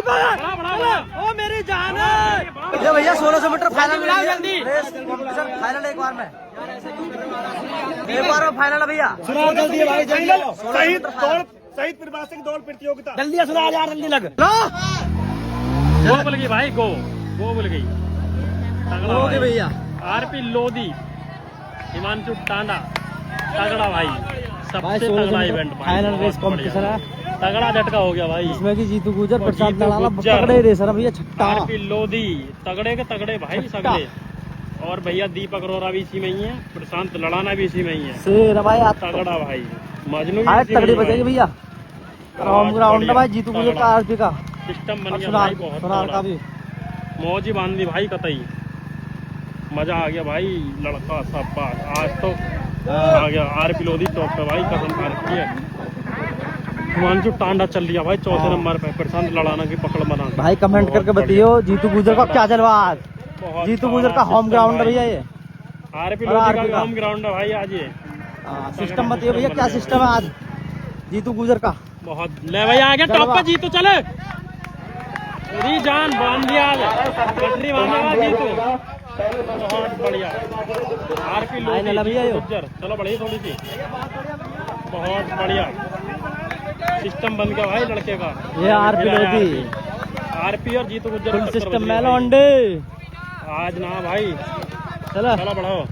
ओ मेरी जान है भैया 1600 मीटर फाइनल जल्दी फाइनल एक बार में फाइनल है भैया जल्दी भाई शहीद प्रभाष सिंह दौड़ प्रतियोगिता जल्दी सुना यार जल्दी लग गो बोल गई भाई गो बोल गई ओके भैया आरपी लोधी हिमांशु टांडा तगड़ा भाई सबसे तगड़ा इवेंट फाइनल रेस कॉम्पिटिशन है तगड़ा झटका हो गया भाई इसमें की जीतू गुजर प्रशांत लड़ाना तगड़े रेसर भैया छट्टा आरपी लोधी तगड़े के तगड़े भाई सगड़े और भैया दीपक अरोरा भी इसी में ही है प्रशांत लड़ाना भी इसी में ही है शेर भाई तगड़ा भाई मजनू तगड़ी बजेगी भैया राउंड भाई जीतू गुजर का आरपी का सिस्टम बन गया भाई बहुत का भी मौज ही बांध दी भाई कतई मजा आ गया भाई लड़का सब बात आज तो आ गया आरपी लोधी टॉप पे भाई कसम खा रखी है हिमांशु टांडा चल लिया भाई चौथे नंबर पे प्रशांत लड़ाना की पकड़ बना भाई कमेंट करके बताइयो जीतू गुजर का क्या चलवा आज जीतू गुजर का होम ग्राउंड है भैया ये आरपी लोधी का होम ग्राउंड है भाई आज ये सिस्टम बताइए भैया क्या सिस्टम है आज जीतू गुजर का बहुत ले भैया आ गया टॉप पे जीतू चले पूरी जान बांध दिया पटरी बांधेगा जीतू बहुत बढ़िया आरपी लोधी चलो बढ़िया थोड़ी सी बहुत बढ़िया सिस्टम बन गया भाई लड़के का ये आरपी लोधी आरपी और जीतू गुज्जर फुल सिस्टम मेलोंडे आज ना भाई चलो चलो बढ़ाओ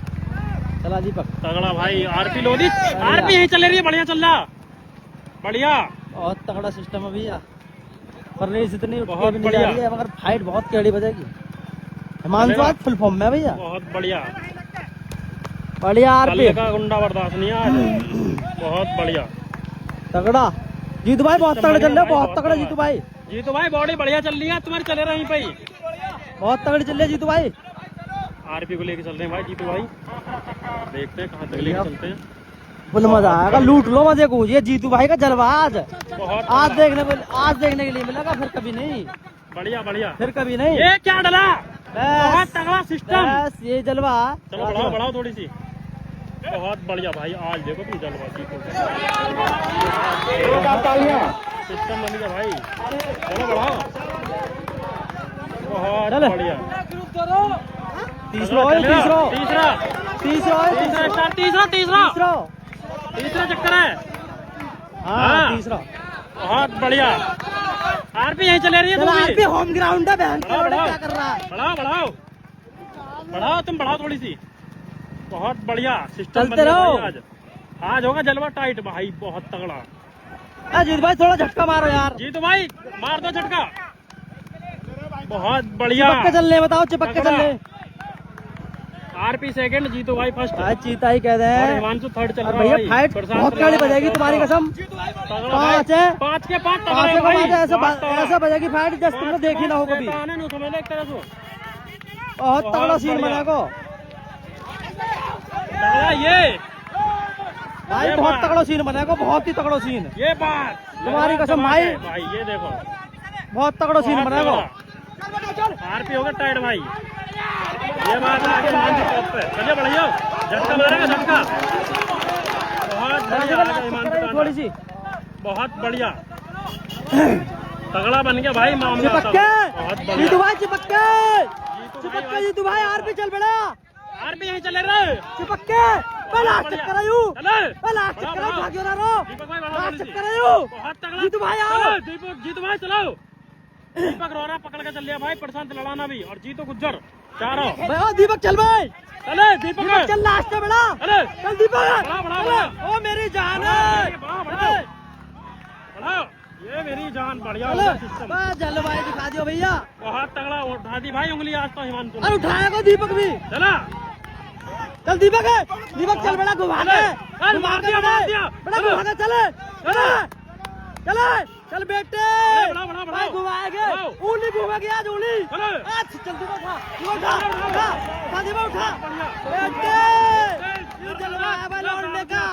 चला दीपक तगड़ा भाई आरपी लोधी आरपी यही चल रही है बढ़िया चल रहा बढ़िया बहुत तगड़ा सिस्टम है भैया पर रेस इतनी बहुत नहीं जा रही है मगर फाइट बहुत टेढ़ी बजेगी हिमांशु आज फुल फॉर्म में भैया बहुत बढ़िया बढ़िया आरपी का गुंडा बर्दाश्त नहीं आज बहुत बढ़िया तगड़ा जीतू भाई बहुत तगड़े चल रहे बहुत तगड़ा जीतू भाई बॉडी बढ़िया चल रही है तुम्हारी चले रही भाई बहुत तगड़ी चल रही है जीतू भाई आरपी को लेके चल रहे हैं भाई जीतू भाई देखते हैं कहाँ तक लेके चलते हैं फुल मजा आएगा लूट लो मजे को ये जीतू भाई का जलवा आज देखने के लिए मिलेगा फिर कभी नहीं बढ़िया बढ़िया फिर कभी नहीं ये क्या डला बहुत तगड़ा सिस्टम ये जलवा चलो बढ़ाओ थोड़ी सी बहुत बढ़िया भाई आज देखो तुम जलवा जीतो सिस्टम बन गया भाई चलो बढ़ाओ बहुत बढ़िया तीसरा चक्कर है तीसरा बहुत बढ़िया आरपी यहीं चले रही है आरपी होम ग्राउंड है बहन क्या कर रहा है बढ़ाओ तुम बढ़ाओ थोड़ी सी बहुत बढ़िया सिस्टम चलते रहो आज होगा जलवा टाइट भाई बहुत तगड़ा जीतू भाई थोड़ा झटका मारो यार जीतू भाई मार दो झटका बहुत बढ़िया चिपक के चलने बताओ चिपक के चलने आरपी सेकंड जीतू भाई फर्स्ट आज चीता ही कह रहे हैं हिमांशु थर्ड चल रहा है भैया फाइट बहुत कड़ी बजेगी तुम्हारी कसम पाँच के पाँच ऐसा बजेगी फाइट जैसे तुमने देखी ना हो कभी बहुत तगड़ा सीन बनेगा ये भाई बहुत तगड़ा सीन बनेगा बहुत ही तगड़ा सीन ये बात तुम्हारी कसम भाई ये देखो बहुत तगड़ा सीन बनेगा आरपी होगा टाइट भाई ये बात आगे टॉप पे चलिए बढ़िया झटका मारेगा झटका बहुत बढ़िया थोड़ी सी बहुत बढ़िया तगड़ा बन गया भाई मामला बहुत बढ़िया जीतू भाई चिपक के जीतू भाई आरपी चल बड़ा आरपी यहीं चले रहे चिपक के लास्ट चक्कर आयु लास्ट चक्कर भाग्यो ना रो लास्ट चक्कर आयु बहुत तगड़ा जीतू भाई आओ जीतू भाई चलो दीपक रोरा पकड़ के चल लिया भाई प्रशांत लड़ाना भी और जीतू गुज्जर चारों भाई दीपक चल भाई चले दीपक चल लास्ट में बड़ा चल दीपक ओ मेरी जान है बढ़ाओ ये मेरी जान बढ़िया जल भाई दिखा दियो भैया बहुत तगड़ा उठा दी भाई उंगली आज तो हिमांशु अरे उठाएगा दीपक भी चला चल दीपक चल बड़ा घुमा दे बड़ा घुमा दे चले चल बेटे भाई घुमाएंगे उंगली घुमाएगी आज उंगली आज चल दीपक उठा बेटे ये जलवा है भाई लौटने का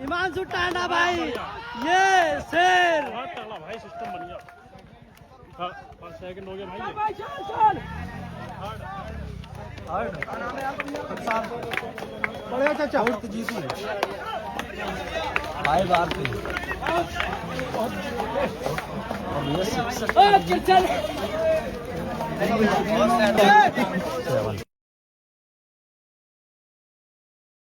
हिमांशु टांडा भाई ये शेर बहुत तगड़ा भाई सिस्टम बन गया 5 सेकंड हो गया भाई बढ़िया चाचा जीतू भाई बार चल